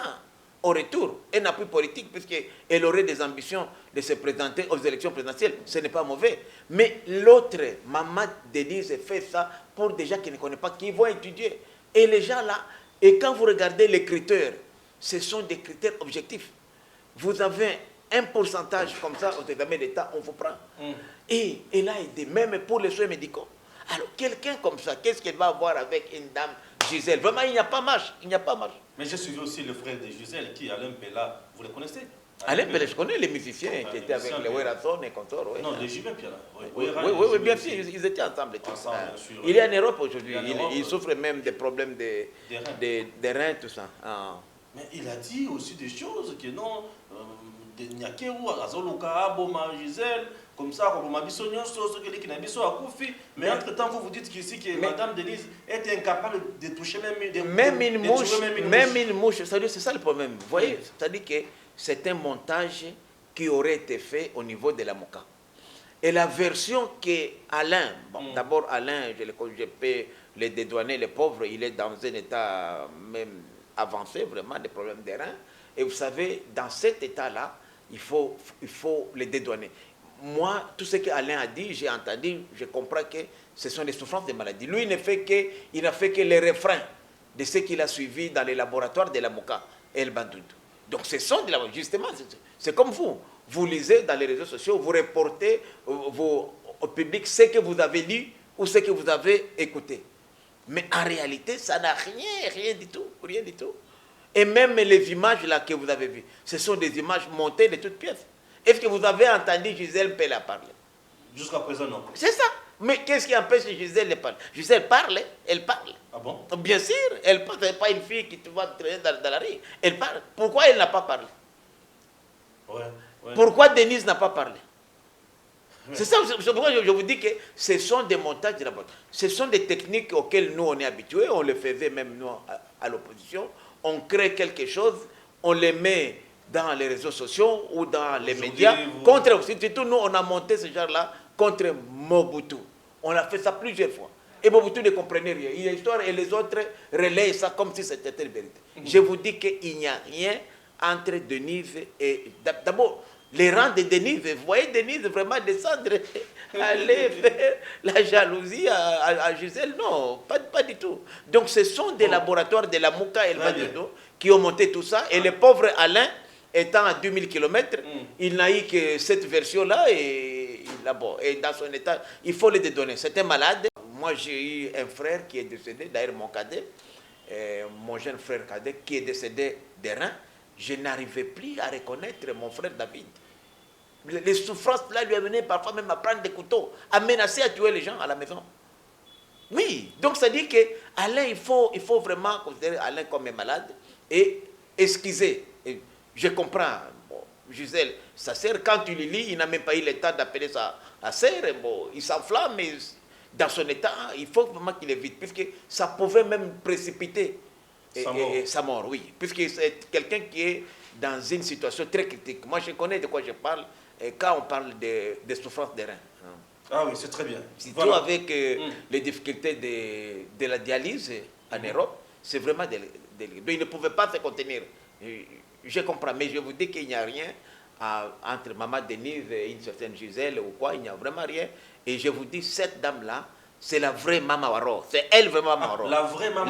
au retour, un appui politique, puisqu'elle aurait des ambitions de se présenter aux élections présidentielles, ce n'est pas mauvais. Mais l'autre, Maman Denise, fait ça pour des gens qui ne connaissent pas, qui vont étudier. Et les gens là, et quand vous regardez les critères, ce sont des critères objectifs. Vous avez un pourcentage comme ça aux examens d'État, on vous prend. Et elle a aidé, même pour les soins médicaux. Alors, quelqu'un comme ça, qu'est-ce qu'elle va avoir avec une dame, Gisèle? Vraiment, il n'y a pas marche, il n'y a pas marche. Mais j'ai suivi aussi le frère de Gisèle, qui, Alain Pella, vous le connaissez? Alain Pella, je connais les musiciens qui étaient avec les Werason et consorts. Oui. Non, les Jumets, Pierre. Oui, bien sûr, ils étaient ensemble. Bien sûr, il est en Europe aujourd'hui, il souffre même des problèmes des reins, tout ça. Ah. Mais il a dit aussi des choses que non, de Nyakeru, Azoluka, Aboma, Gisèle, comme ça, comme on m'a dit, mais entre-temps, vous vous dites qu'ici, que Madame Denise était incapable de toucher même une mouche. Même une mouche, c'est ça le problème. Vous voyez, c'est-à-dire que c'est un montage qui aurait été fait au niveau de la MOCA. Et la version que Alain, d'abord Alain, je peux les dédouaner, les pauvres, il est dans un état même avancé, vraiment, des problèmes de reins. Et vous savez, dans cet état-là, il faut les dédouaner. Moi, tout ce qu'Alain a dit, j'ai entendu, je comprends que ce sont des souffrances de maladie. Lui, il n'a fait que les refrains de ce qu'il a suivi dans les laboratoires de la MOCA et El Bandoudou. Donc, ce sont justement, c'est comme vous. Vous lisez dans les réseaux sociaux, vous reportez au public ce que vous avez lu ou ce que vous avez écouté. Mais en réalité, ça n'a rien du tout. Et même les images là que vous avez vues, ce sont des images montées de toutes pièces. Est-ce que vous avez entendu Gisèle Pella parler? Jusqu'à présent, non. C'est ça. Mais qu'est-ce qui empêche Gisèle de parler? Gisèle parle, elle parle. Ah bon? Bien sûr, elle parle. Ce n'est pas une fille qui te va traîner dans la rue. Elle parle. Pourquoi elle n'a pas parlé? Ouais. Pourquoi Denise n'a pas parlé? C'est ça, c'est pourquoi je vous dis que ce sont des montages de la boîte. Ce sont des techniques auxquelles nous on est habitués, on le faisait même nous à l'opposition. On crée quelque chose, on les met dans les réseaux sociaux ou dans les médias. Surtout nous, on a monté ce genre-là contre Mobutu. On a fait ça plusieurs fois. Et Mobutu ne comprenait rien. Il y a l'histoire et les autres relayent ça comme si c'était une vérité. Je vous dis qu'il n'y a rien entre Denise et... D'abord, les rangs de Denise, vous voyez Denise vraiment descendre, aller faire la jalousie à Gisèle? Non, pas du tout. Donc ce sont des laboratoires de la MOCA et le Bandoudou qui ont monté tout ça. Et le pauvre Alain, étant à 2000 km, il n'a eu que cette version-là et dans son état, il faut le dédonner. C'était malade. Moi, j'ai eu un frère qui est décédé, d'ailleurs mon cadet, mon jeune frère cadet, qui est décédé des reins. Je n'arrivais plus à reconnaître mon frère David. Les souffrances là lui amenaient parfois même à prendre des couteaux, à menacer à tuer les gens à la maison. Oui, donc ça dit que Alain, il faut vraiment considérer Alain comme un malade et esquiser. Et je comprends, Gisèle, sa sœur, quand tu le lis, il n'a même pas eu le temps d'appeler sa sœur, il s'enflamme, mais dans son état, il faut vraiment qu'il évite, puisque ça pouvait même précipiter sa mort, oui, puisque c'est quelqu'un qui est dans une situation très critique. Moi, je connais de quoi je parle quand on parle des souffrances des reins. Ah oui, c'est très bien. Surtout avec les difficultés de la dialyse en Europe, c'est vraiment délicat. Donc, il ne pouvait pas se contenir. Je comprends, mais je vous dis qu'il n'y a rien entre Maman Denise et une certaine Gisèle ou quoi, il n'y a vraiment rien. Et je vous dis, cette dame-là, c'est la vraie Mama Waro. C'est elle vraiment Mama Waro.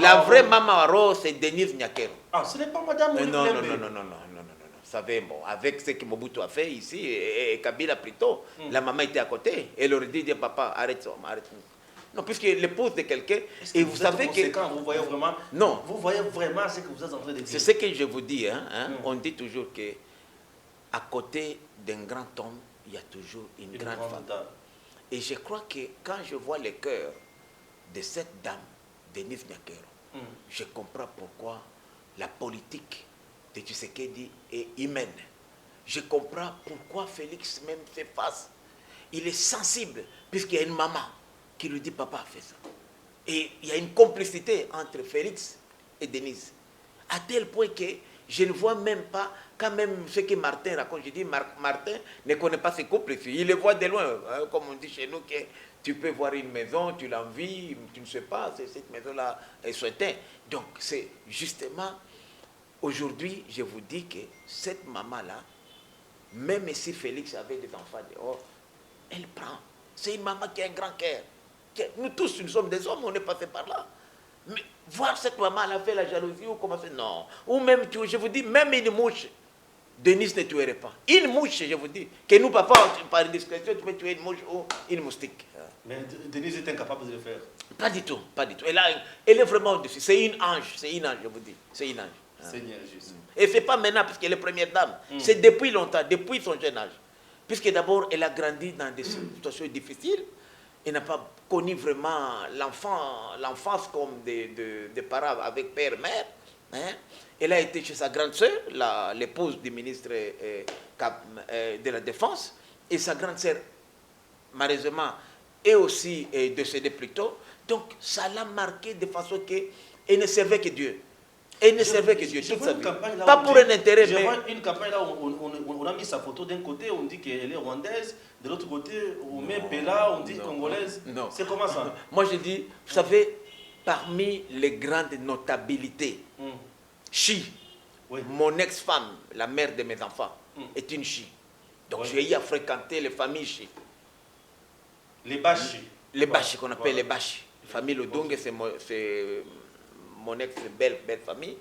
La vraie Mama Waro, c'est Denise Nyakeru. Ah, ce n'est pas Madame Non. Vous savez, bon, avec ce que Mobutu a fait ici, et Kabila plutôt, la maman était à côté. Elle aurait dit, papa, arrête. Non, puisque l'épouse de quelqu'un, et vous savez que... Vous voyez vraiment... Non. Vous voyez vraiment ce que vous êtes en train de dire. C'est ce que je vous dis, on dit toujours que à côté d'un grand homme, il y a toujours une grande femme. Et je crois que quand je vois le cœur de cette dame, Denise Nyakeru, je comprends pourquoi la politique de Tshisekedi est humaine. je comprends pourquoi Félix même fait face. Il est sensible, puisqu'il y a une maman qui lui dit papa fait ça. Et il y a une complicité entre Félix et Denise. À tel point que je ne vois même pas, quand même ce que Martin raconte, je dis Martin ne connaît pas ses complices. Il les voit de loin, hein, comme on dit chez nous, que tu peux voir une maison, tu l'envies, tu ne sais pas, cette maison-là est souhaitée. Donc c'est justement, aujourd'hui, je vous dis que cette maman-là, même si Félix avait des enfants dehors, elle prend. C'est une maman qui a un grand cœur. Nous tous, nous sommes des hommes, on est passé par là. Mais voir cette maman, elle a fait la jalousie ou comment faire, non. Ou même, je vous dis, même une mouche, Denise ne tuerait pas. Une mouche, je vous dis, que nous, papa, par discrétion, tu peux tuer une mouche ou une moustique. Mais Denise est incapable de le faire. Pas du tout, pas du tout. Elle est vraiment au-dessus. C'est une ange, je vous dis. C'est une ange. Seigneur Jésus. Et ce n'est pas maintenant, puisqu'elle est première dame. C'est depuis longtemps, depuis son jeune âge. Puisque d'abord, elle a grandi dans des situations difficiles. Elle n'a pas connu vraiment l'enfance comme des parents avec père et mère. Hein. Elle a été chez sa grande sœur, l'épouse du ministre de la Défense. Et sa grande sœur, malheureusement, est aussi décédée plus tôt. Donc, ça l'a marqué de façon qu'elle ne servait que Dieu. Elle ne servait que Dieu toute sa vie. Pas pour un intérêt, mais... Une campagne là où on a mis sa photo d'un côté, on dit qu'elle est rwandaise, de l'autre côté, on met Pella, on dit congolaise. Non. C'est comment ça? Moi, je dis, vous savez, parmi les grandes notabilités, Chi, oui. Mon ex-femme, la mère de mes enfants, est une Chi. Donc, oui. J'ai eu à fréquenter les familles Chi. Les Bachi. Les Bachi, qu'on appelle les Bachi. La famille Lodongue, c'est mon ex-belle famille.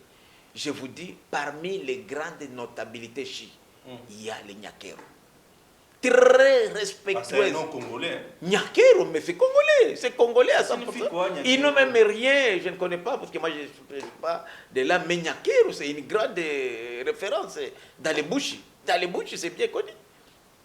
Je vous dis, parmi les grandes notabilités Chi, il y a les Nyakero. Très respectueux. C'est un nom congolais. Nyakero, mais c'est congolais. C'est congolais à 100%. Quoi, ils n'ont même rien, je ne connais pas, parce que moi je ne suis pas de là. Mais Nyakero, c'est une grande référence dans les bouches. Dans les bouches, c'est bien connu.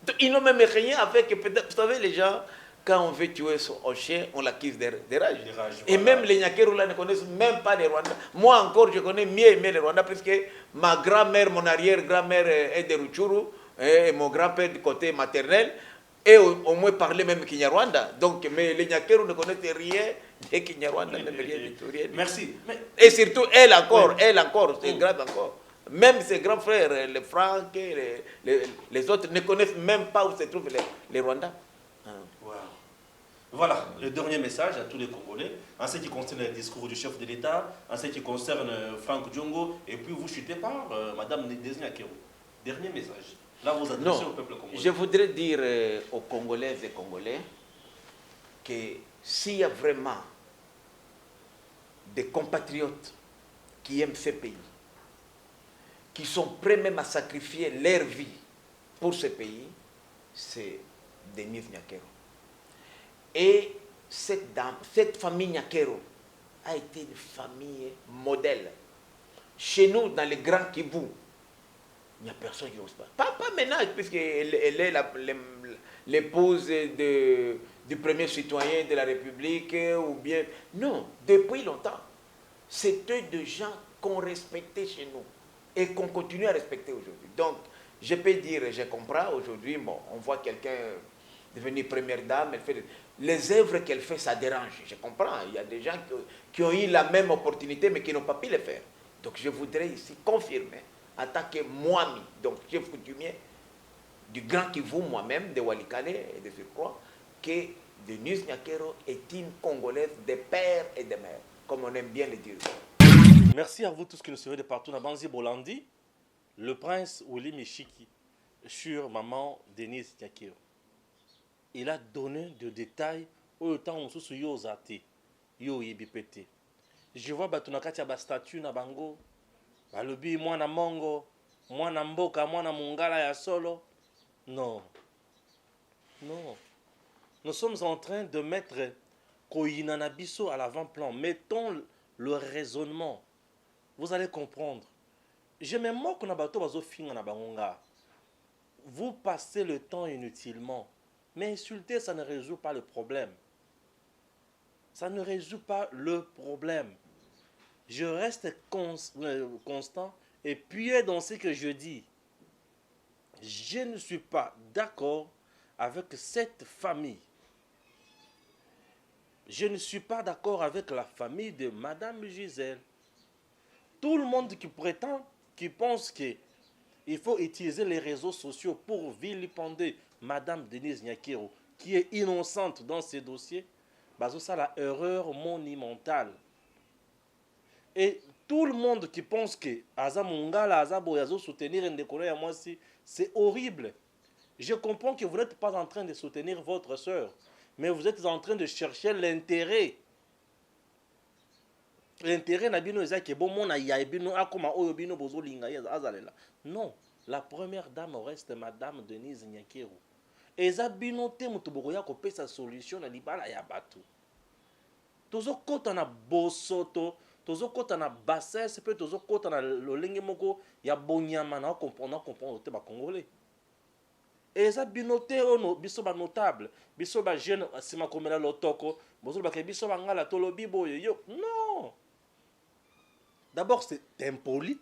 Donc, ils n'ont même rien avec. Vous savez, les gens, quand on veut tuer un chien, on l'accuse des rages. Et voilà. même les Nyakero là ne connaissent même pas les Rwandais. Moi encore, je connais mieux les Rwandais, puisque ma grand-mère, mon arrière-grand-mère est de Rutshuru. Et mon grand-père du côté maternel, et au moins parlait même Kinyarwanda. Donc, mais les Nyakero ne connaissent rien de Kinyarwanda, même rien du tout. Merci. Et surtout, elle encore, oui. c'est grave encore. Même ses grands frères, les Francs, les autres, ne connaissent même pas où se trouvent les Rwandais. Wow. Voilà, le dernier message à tous les Congolais, en ce qui concerne le discours du chef de l'État, en ce qui concerne Franck Diongo, et puis vous chutez par Madame Denise Nyakero. Dernier message. Là, vous adressez au peuple congolais. Je voudrais dire aux Congolaises et Congolais que s'il y a vraiment des compatriotes qui aiment ce pays, qui sont prêts même à sacrifier leur vie pour ce pays, c'est Denise Nyakero. Et cette dame, cette famille Nyakero a été une famille modèle. Chez nous, dans les Grands Kivu, il n'y a personne qui n'ose pas. Pas maintenant, puisqu'elle est l'épouse du premier citoyen de la République, ou bien... Non, depuis longtemps. C'était des gens qu'on respectait chez nous et qu'on continue à respecter aujourd'hui. Donc, je peux dire, je comprends, aujourd'hui, bon, on voit quelqu'un devenir première dame, elle fait... Les œuvres qu'elle fait, ça dérange, je comprends. Il y a des gens qui ont eu la même opportunité, mais qui n'ont pas pu le faire. Donc, je voudrais ici confirmer, en tant que Mwami, donc chef coutumier du Grand Kivu, moi-même, de Walikale et de surcroît, que Denise Nyakero est une Congolaise de père et de mère, comme on aime bien le dire. Merci à vous tous qui nous suivez de partout dans Banzi Bolandi, le prince Willy Michiki, sur maman Denise Nyakero. Il a donné des détails au temps où on yo zate, yo yebipete. Je vois batunakati ba statue na bango. Balobi mwana mongo, mwana mboka, mwana mungala ya solo. Non. Non. Nous sommes en train de mettre Koyina Nabiso à l'avant-plan. Mettons le raisonnement. Vous allez comprendre. Je me moque na bato bazo finga na bangonga. Vous passez le temps inutilement. Mais insulter, ça ne résout pas le problème. Ça ne résout pas le problème. Je reste constant et puis dans ce que je dis. Je ne suis pas d'accord avec cette famille. Je ne suis pas d'accord avec la famille de Madame Gisèle. Tout le monde qui prétend, qui pense qu'il faut utiliser les réseaux sociaux pour vilipender Madame Denise Nyakero, qui est innocente dans ces dossiers, ça la erreur monumentale. Et tout le monde qui pense que Aza Mongala, Aza Boyazo soutenir Ndekolo et moi aussi, c'est horrible. Je comprends que vous n'êtes pas en train de soutenir votre soeur, mais vous êtes en train de chercher l'intérêt. L'intérêt na bino ezaki bon mon ya bino akoma oyo bino bozo linga azalela. Non, la première dame reste Madame Denise Nyakero. Eza bino te mutu bokoya kopesa solution na libala ya bato. Tozo kota na bosoto, tozo kota na bassesse, pe tozo kota na lolenge moko ya bonyama na comprendre te ba congolais. Eza bino te ono biso ba notable, biso ba jeune sima komela lotoko, bozo ba ke biso ba ngala tolobi boyo yo. Non. D'abord c'est impoli.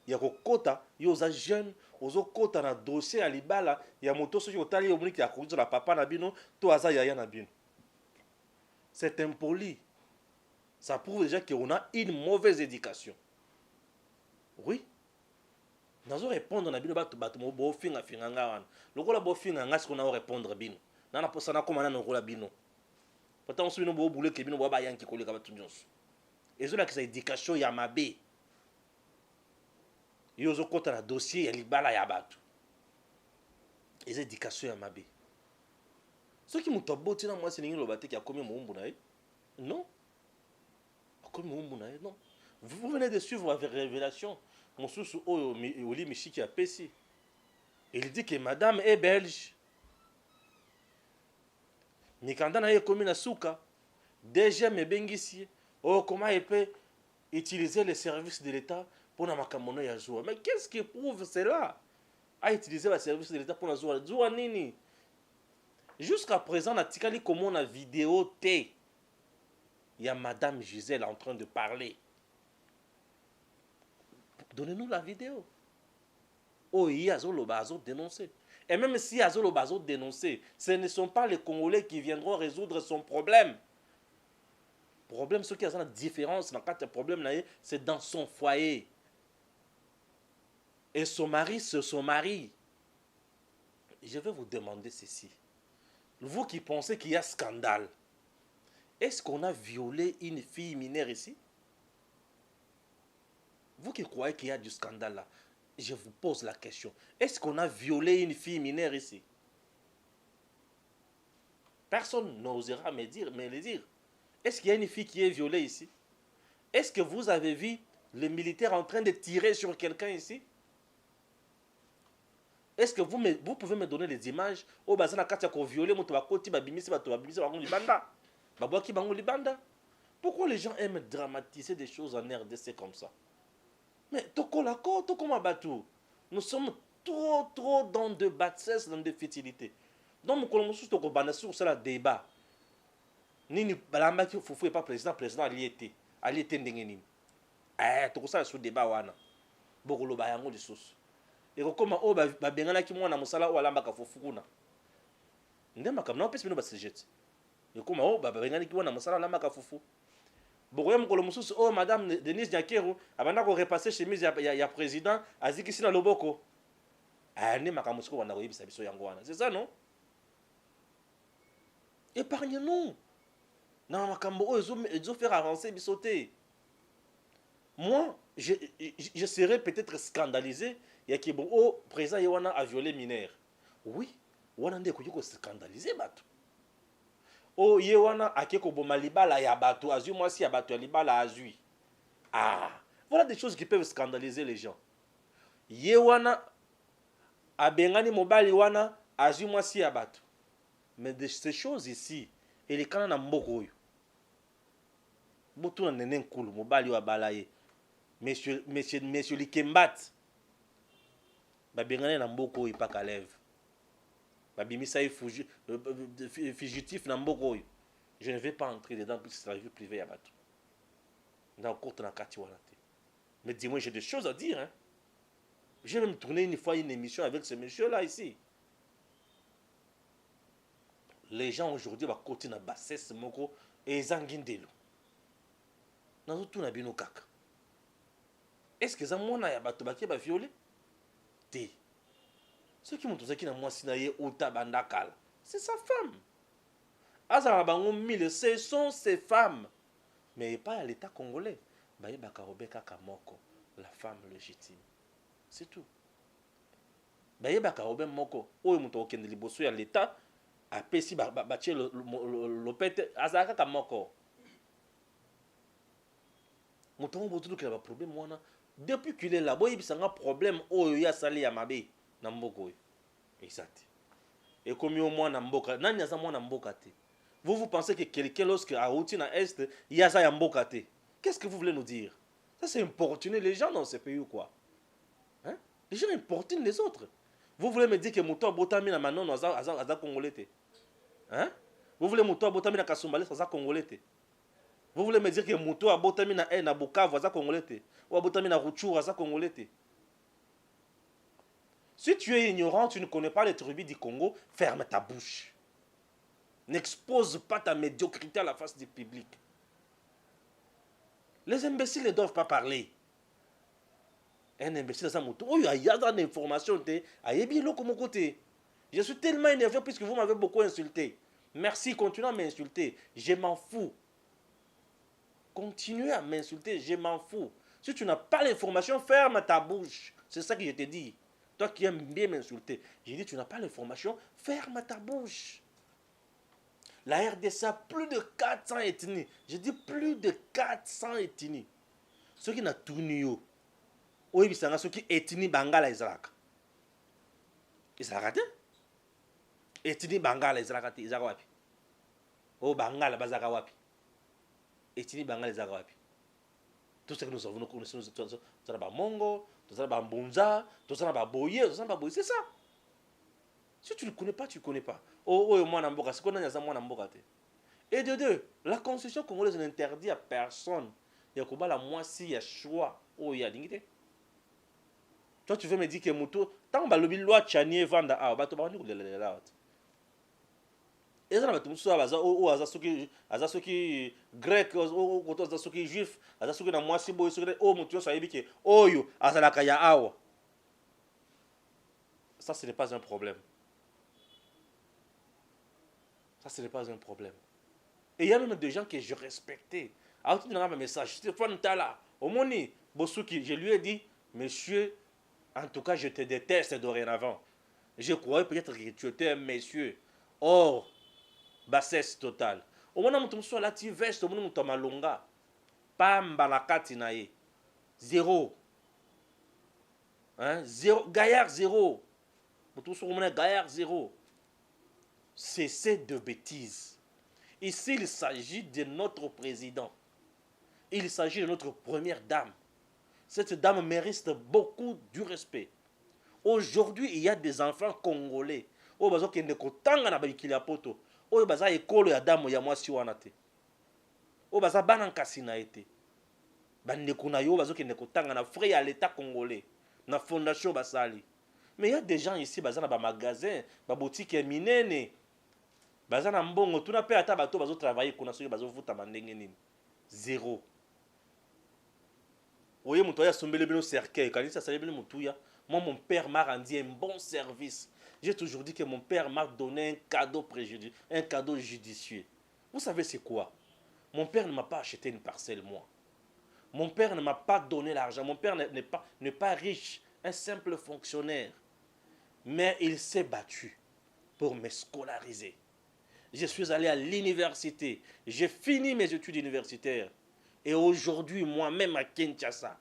Ya kokota yo za jeune, ozo kota na dossier ya libala ya moto soki otali yo moni ya kozo la papa na bino, to aza yaya na bino. C'est impoli. Ça prouve déjà qu'on a une mauvaise éducation. Oui. Nous allons répondre à bino bo finga finga ngana. Lokola bo finga ngana ce qu'on a répondre bino. Nana posana comme na lokola bino. Pourtant on se bino bo boule ke bino bo ba yanki koleka batu nyonso. Ezola que ça éducation ya mabe. Yo zo kota na dossier ya libala ya batu. Ez éducation ya mabe. Ce qui muto boti na mwasi ningi lobate ki akomi muumbu na ye. Non. Non. Vous venez de suivre la révélation. Mon sous Oli Michiki a Pessi. Il dit que madame est belge. Mikandana est comme une souka. Déjà, me bengisi. Oh, comment il peut utiliser les services de l'État pour la makamono ya joua. Mais qu'est-ce qui prouve cela? À utiliser les services de l'État pour la joua. Joua nini? Jusqu'à présent, on a tikali comment on a vidéo T. Il y a Madame Gisèle en train de parler. Donnez-nous la vidéo. Oh, il y a Zolobazo dénoncé. Et même si Azolobazo dénoncé, ce ne sont pas les Congolais qui viendront résoudre son problème. Le problème, ce qui a une différence dans le problème, c'est dans son foyer. Et son mari, c'est son mari. Je vais vous demander ceci. Vous qui pensez qu'il y a scandale, est-ce qu'on a violé une fille mineure ici? Vous qui croyez qu'il y a du scandale là, je vous pose la question. Est-ce qu'on a violé une fille mineure ici? Personne n'osera me le dire. Est-ce qu'il y a une fille qui est violée ici? Est-ce que vous avez vu les militaires en train de tirer sur quelqu'un ici? Est-ce que vous pouvez me donner les images? Oh, bah, ça n'a qu'à violé, mon tabakoti, babimisi, babimisi, libanda. Pourquoi les gens aiment dramatiser des choses en RDC comme ça? Mais nous sommes trop dans de bassesse, dans de futilité. Donc, nous sommes sur ce débat. Nini balamba ki fufu pas président aliété ndengeni. To ça sur débat wana. Bokolo ba yango lisusu. Et comment o ba bengana ki mwana musala o alamba ka fufu kuna. Ndema kam na pesi bino ba sejete. Et comment o ba bengana ki mwana musala alamba ka fufu. Bokoya mukolo mususu o madame Denise Nyakero abanda ko repasser chemise ya président azikisi na loboko. Ne makamusiko wana ko yibisa biso yango wana. C'est ça non? Épargnez-nous. Non, ils ont fait avancer Bissoté. Moi, je serais peut-être scandalisé. Il y a qui bon, oh, président Yawana a violé mineur. Oui, Wana ndeko yoko scandalisé bato. Oh, Yawana a keko boma libala ya bato, azu moi si ya bato ya libala azui. Ah, voilà des choses qui peuvent scandaliser les gens. Yawana a bengani mobali wana azu moi si ya bato. Mais de ces choses ici, et les canons mboko yo. Boto na nenen kulu mobali wa balaye. Monsieur Likembat. Ba bengane na mboko yo pa kalève. Ba bimisa fugitif na mboko yo. Je ne vais pas entrer dedans puisque c'est la vie privée ya bato. Dans courte na kati wana te. Mais dis-moi, j'ai des choses à dire hein. J'ai même tourné une fois une émission avec ce monsieur-là ici. Les gens aujourd'hui vont continuer à bassesse moko et zangindelo. Nazo tout na bino kaka. Est-ce que ça mona ya bato baki ba violé? Té. Ceux qui m'ont dit que moi sinaye ota bandakal, c'est sa femme. Azara bango mille, ce sont ses femmes. Mais pas à l'État congolais. Baye bakarobe kaka moko, la femme légitime. C'est tout. Baye bakarobe moko, oyo muto okende liboso ya l'État, apesi batie lopete, azara kaka moko. Muto mo botu que ba problème wana. Depuis qu'il est là, boy bisanga problème oyo ya sali ya mabe na mboko. Exact. Et comme au moins na mboka, nani aza mwana mboka te. Vous pensez que quelqu'un lorsque a routine à est, il y a ça ya mboka te. Qu'est-ce que vous voulez nous dire? Ça c'est importuner les gens dans ce pays ou quoi? Hein? Les gens importunent les autres. Vous voulez me dire que Mouto Botami na Manon aza congolais te? Hein? Vous voulez Mouto Botami na Kasumbalé aza congolais te? Vous voulez me dire que Mouto Botami na Bukavu aza congolais te? Ou Botami na Rutshuru aza congolais te? Si tu es ignorant, tu ne connais pas les tribus du Congo, ferme ta bouche. N'expose pas ta médiocrité à la face du public. Les imbéciles ne doivent pas parler. Un imbécile, ça moto. Oh, il y a des informations. Je suis tellement énervé puisque vous m'avez beaucoup insulté. Merci, continuez à m'insulter. Je m'en fous. Continuez à m'insulter, je m'en fous. Si tu n'as pas l'information, ferme ta bouche. C'est ça que je te dis. Toi qui aimes bien m'insulter. J'ai dit, tu n'as pas l'information, ferme ta bouche. La RDC a plus de 400 ethnies. J'ai dit plus de 400 ethnies. Ceux qui n'ont tourné, oui, c'est ceux qui ethnie Bangala Israël. Israël. Ethnie Bangala Israël. Israël. Oh, Bangala Bazaka wapi. Ethnie Bangala Israël wapi. Tout ce que nous savons, nous connaissons, tout ça, Mongo, tout ça, Mbunza, tout ça, Boye, tout ça, Boye, c'est ça. Si tu ne connais pas, tu ne connais pas. Oh, moi, Namboka, c'est qu'on a moi, Namboka. Et de deux, la constitution congolaise n'interdit à personne. Il y a la moitié, il y a choix. Oh, il y a dignité. Toi, tu veux me dire que Mouto, tant que le loi Tchanier vanda, ah, bah, tu vas nous le là. Et ça, tu as ceux qui grec, ceux qui juifs, ceux qui na moitié boy, ceux qui oh Mouto, ça y est, oh yo, azalaka ya awa. Ça, ce n'est pas un problème. Ça, ce n'est pas un problème. Et il y a même des gens que je respectais. Alors, tu donnes un message. Stéphane Tala, au Moni, Bossouki, je lui ai dit, monsieur, en tout cas, je te déteste dorénavant. Je croyais peut-être que tu étais un monsieur. Or, bassesse totale. Au moment où tu es là, tu vestes, au moment où tu es malonga. Pamba la katinaye. Zéro. Hein? Zéro. Gaillard zéro. Gaillard zéro. Cessez de bêtises. Ici, il s'agit de notre président. Il s'agit de notre première dame. Cette dame mérite beaucoup du respect. Aujourd'hui, il y a des enfants congolais. Oh, bazo kende kotanga na baikili poto. Oh, baza ekolo ya dame ya mwasi wana te. Oh, baza bana nkasi na ete. Bandeko na yo bazo kende kotanga na frais à l'état congolais, na fondation basali. Mais il y a des gens ici baza na ba magasin, ba boutique minene. Baza na mbongo tuna pe ata bato bazo travailler kuna soki bazo vuta mandenge nini. Zéro. Oye muto ya sombele bino cercueil, kanisa sale bino mutuya. Moi mon père m'a rendu un bon service. J'ai toujours dit que mon père m'a donné un cadeau préjudicieux, un cadeau judicieux. Vous savez c'est quoi? Mon père ne m'a pas acheté une parcelle moi. Mon père ne m'a pas donné l'argent. Mon père n'est pas riche, un simple fonctionnaire. Mais il s'est battu pour me scolariser. Je suis allé à l'université. J'ai fini mes études universitaires. Et aujourd'hui, moi-même à Kinshasa,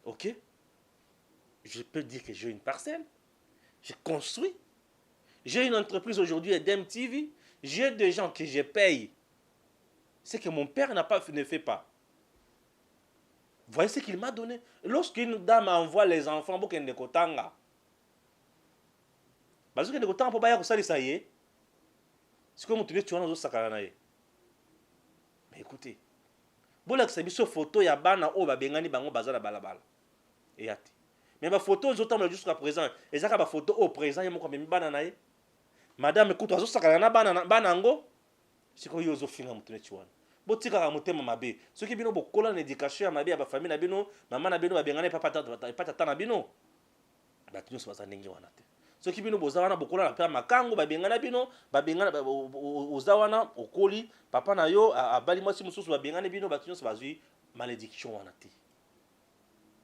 ok, je peux dire que j'ai une parcelle. J'ai construit. J'ai une entreprise aujourd'hui, EDEM-TV. J'ai des gens que je paye. C'est que mon père ne fait pas. Vous voyez ce qu'il m'a donné. Lorsqu'une dame envoie les enfants pour qu'elle ne kotanga, parce que ne kotanga pour baya kusali ça y est. C'est comme tu dis tu as nos sakana ye. Mais écoutez, bon là que c'est une photo ya bana o ba bengani bango bazala balabala. Et ati. mais ma photo ozotambola jusqu'à présent ezaka ba photo au présent ye moko amemi bana na ye madame ekutu azosakana na bana yango sikoyo ozofinga motu neti wana botikaka motema mabe soki bino bokola na éducation ya mabe ya bafamille na bino mama na bino babengana epa tata na bino bato nyonso baza ndenge wana te soki bino boza wana bokola na mpe makango babengana bino babengana oza wana okoli papa na yo abali mwasi mosusu babengana bino bato nyonso bazwi malédiction wana te.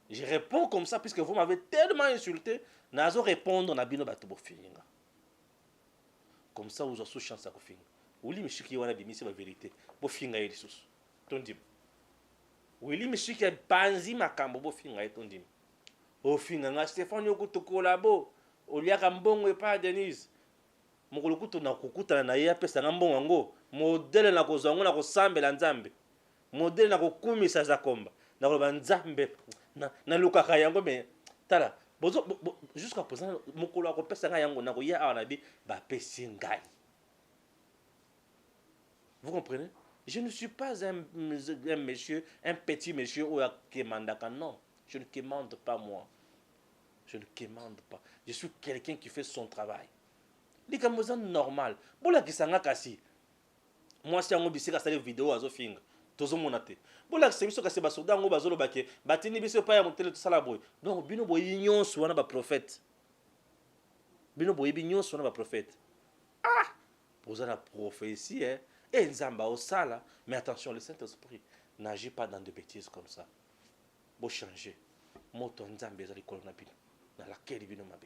Je réponds comme ça puisque vous m'avez tellement insulté nazo répondre na bino bato bofinga comme ça vous avez chance à kofinga Wili mishiki wana bimisi ba vérité bofinga ye lisusu tondim Wili mishiki banzi makambo bofinga ye tondim ofinga nga Stéphane yokutukola bo oliaka mbongo epa Denise mokolo kutu na kokutana na ye apesa nga mbongo yango modele na kozwa ngo na kosambela nzambe modele na kokumisa zakomba na koloba nzambe na lukaka yango me tala bozo jusqu'à présent mokolo akopesa nga yango na koya awa na bi bapesi ngai. Vous comprenez? Je ne suis pas un monsieur, un petit monsieur ou un Kemandaka. Non, je ne quémande pas moi. Je ne quémande pas. Je suis quelqu'un qui fait son travail. Les Camerounais normal. Bon la kisanga kasi. Moi si on bisika sale vidéo azo finga. Tozo monate. Bon la c'est biso kasi basoda ngo bazolo bake. Batini biso pa ya motele to sala boy. Donc bino boyi nyonso wana ba prophète. Bino boyi nyonso wana ba prophète. Ah! Pour ça la prophétie hein. Et Nzamba au sala, mais attention, le Saint-Esprit n'agit pas dans des bêtises comme ça. Bon changer. Moto Nzamba ezali kolona bino. Na laquelle bino mabe.